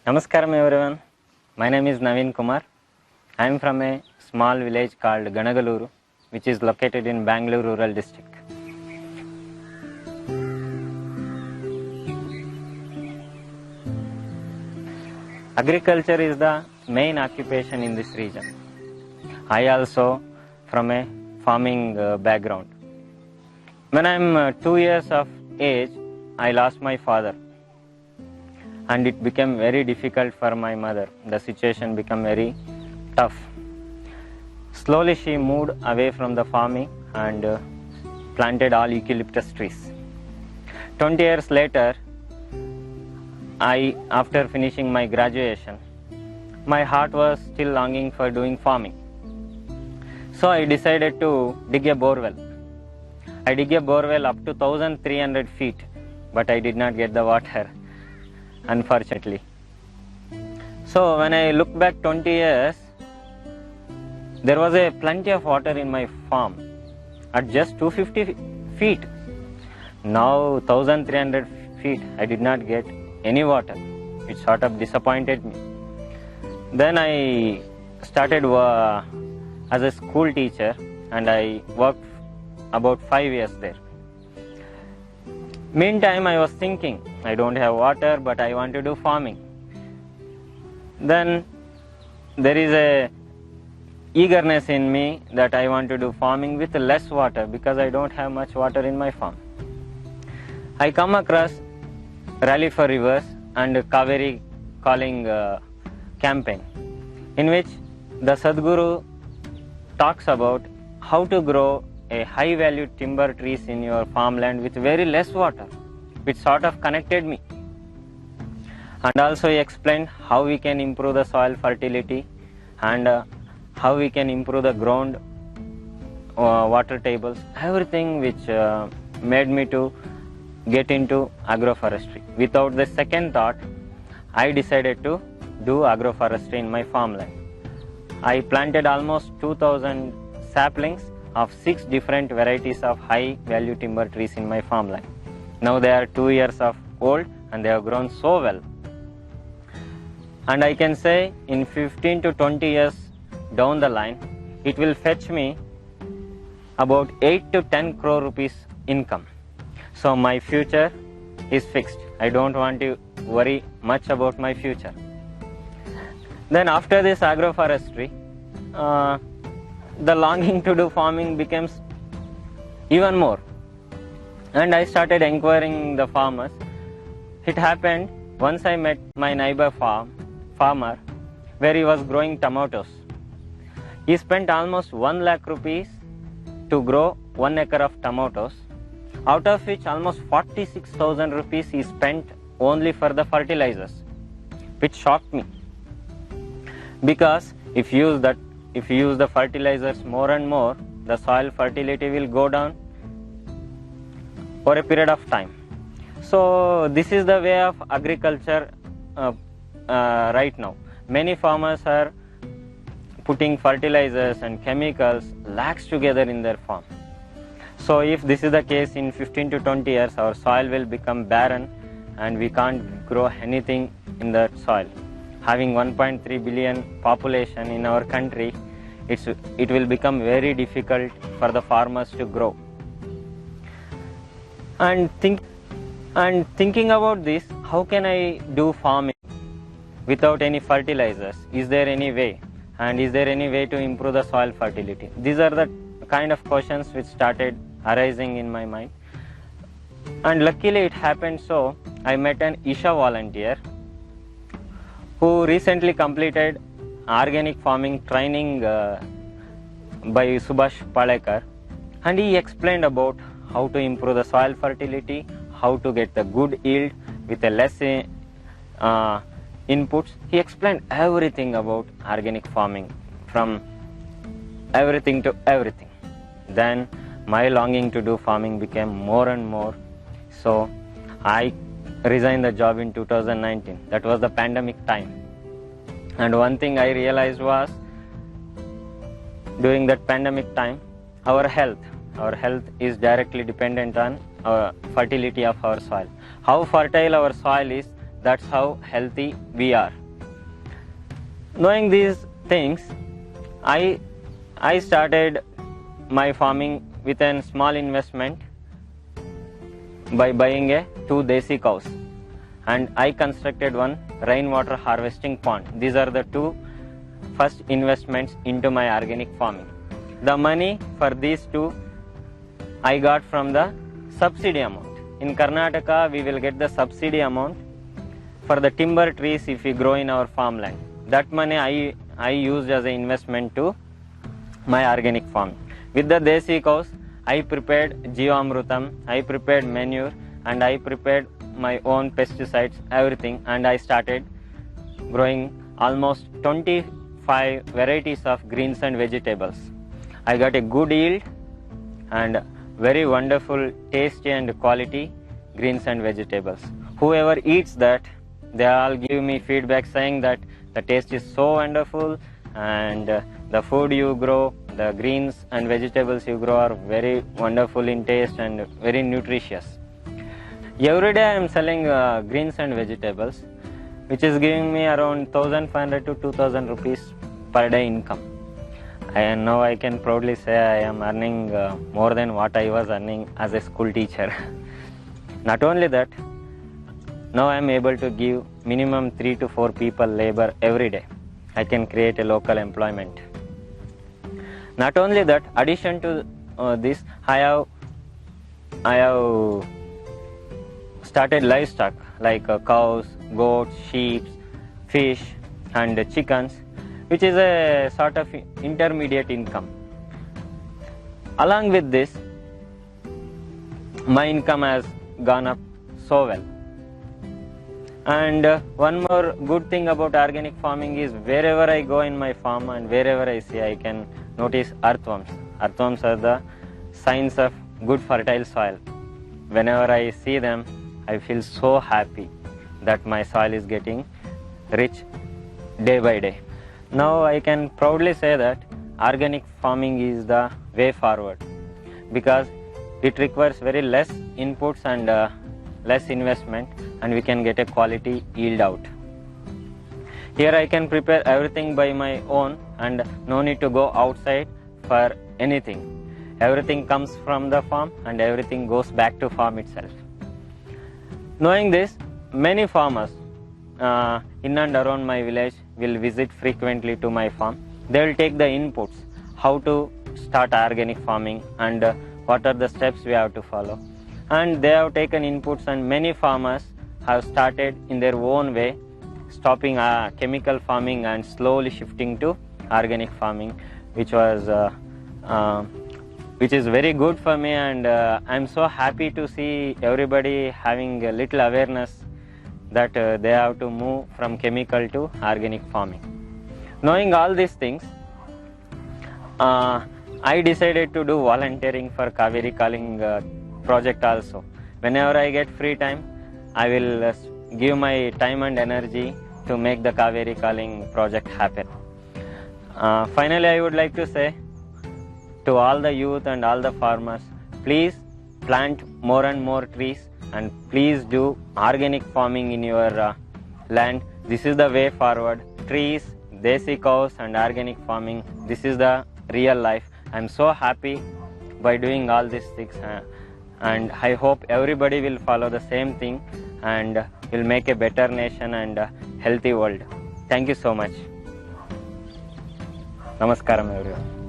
Namaskaram everyone. My name is Naveen Kumar. I am from a small village called Ganagaluru, which is located in Bangalore rural district. Agriculture is the main occupation in this region. I also from a farming background. When I am 2 years of age, I lost my father. And it became very difficult for my mother. The situation became very tough. Slowly she moved away from the farming and planted all eucalyptus trees. 20 years later, after finishing my graduation, my heart was still longing for doing farming. So I decided to dig a borewell. I dig a borewell up to 1300 feet, but I did not get the water, unfortunately. So when I look back 20 years, there was a plenty of water in my farm at just 250 feet. Now 1300 feet, I did not get any water. It sort of disappointed me. Then I started as a school teacher and I worked about 5 years there. Meantime, I was thinking, I don't have water, but I want to do farming. Then there is a eagerness in me that I want to do farming with less water because I don't have much water in my farm. I come across Rally for Rivers and Kaveri calling campaign, in which the Sadguru talks about how to grow a high value timber trees in your farmland with very less water, which sort of connected me. And also he explained how we can improve the soil fertility and how we can improve the ground water tables, everything which made me to get into agroforestry. Without the second thought, I decided to do agroforestry in my farmland. I planted almost 2000 saplings of 6 different varieties of high value timber trees in my farmland. Now they are 2 years of old and they have grown so well. And I can say in 15 to 20 years down the line, it will fetch me about 8 to 10 crore rupees income. So my future is fixed. I don't want to worry much about my future. Then after this agroforestry, the longing to do farming becomes even more. And I started inquiring the farmers. It happened once I met my neighbor farmer where he was growing tomatoes. He spent almost 1 lakh rupees to grow 1 acre of tomatoes, out of which almost 46,000 rupees he spent only for the fertilizers, which shocked me. Because if you use the fertilizers more and more, the soil fertility will go down for a period of time. So this is the way of agriculture right now. Many farmers are putting fertilizers and chemicals lakhs together in their farm. So if this is the case, in 15 to 20 years our soil will become barren and we can't grow anything in that soil. Having 1.3 billion population in our country, it will become very difficult for the farmers to grow. And thinking about this, how can I do farming without any fertilizers? Is there any way? And is there any way to improve the soil fertility? These are the kind of questions which started arising in my mind. And luckily it happened so, I met an Isha volunteer who recently completed organic farming training by Subhash Palekar, and he explained about how to improve the soil fertility, how to get the good yield with a less inputs. He explained everything about organic farming, from everything to everything. Then my longing to do farming became more and more. So I resigned the job in 2019. That was the pandemic time. And one thing I realized was, during that pandemic time, our health is directly dependent on fertility of our soil. How fertile our soil is, that's how healthy we are. Knowing these things, I started my farming with a small investment by buying 2 desi cows, and I constructed one rainwater harvesting pond. These are the 2 first investments into my organic farming. The money for these 2 I got from the subsidy amount. In Karnataka, we will get the subsidy amount for the timber trees if we grow in our farmland. That money I used as an investment to my organic farm. With the desi cows, I prepared Jeevamrutam, I prepared manure, and I prepared my own pesticides, everything, and I started growing almost 25 varieties of greens and vegetables. I got a good yield and very wonderful taste and quality greens and vegetables. Whoever eats that, they all give me feedback saying that the taste is so wonderful, and the food you grow, the greens and vegetables you grow are very wonderful in taste and very nutritious. Every day I am selling greens and vegetables, which is giving me around 1500 to 2000 rupees per day income. And now I can proudly say I am earning more than what I was earning as a school teacher. Not only that, now I am able to give minimum 3 to 4 people labor every day. I can create a local employment. Not only that, addition to this, I have started livestock like cows, goats, sheep, fish and chickens, which is a sort of intermediate income. Along with this, my income has gone up so well. And one more good thing about organic farming is wherever I go in my farm and wherever I see, I can notice earthworms. Earthworms are the signs of good fertile soil. Whenever I see them, I feel so happy that my soil is getting rich day by day. Now I can proudly say that organic farming is the way forward, because it requires very less inputs and less investment, and we can get a quality yield out. Here I can prepare everything by my own and no need to go outside for anything. Everything comes from the farm and everything goes back to farm itself. Knowing this, many farmers in and around my village will visit frequently to my farm. They will take the inputs, how to start organic farming and what are the steps we have to follow. And they have taken inputs, and many farmers have started in their own way, stopping chemical farming and slowly shifting to organic farming, which is very good for me, and I'm so happy to see everybody having a little awareness that they have to move from chemical to organic farming. Knowing all these things, I decided to do volunteering for Kaveri Calling project also. Whenever I get free time, I will give my time and energy to make the Kaveri Calling project happen. Finally, I would like to say to all the youth and all the farmers, please plant more and more trees, and please do organic farming in your land. This is the way forward. Trees, desi cows and organic farming, this is the real life. I am so happy by doing all these things, and I hope everybody will follow the same thing and will make a better nation and a healthy world. Thank you so much. Namaskaram everyone.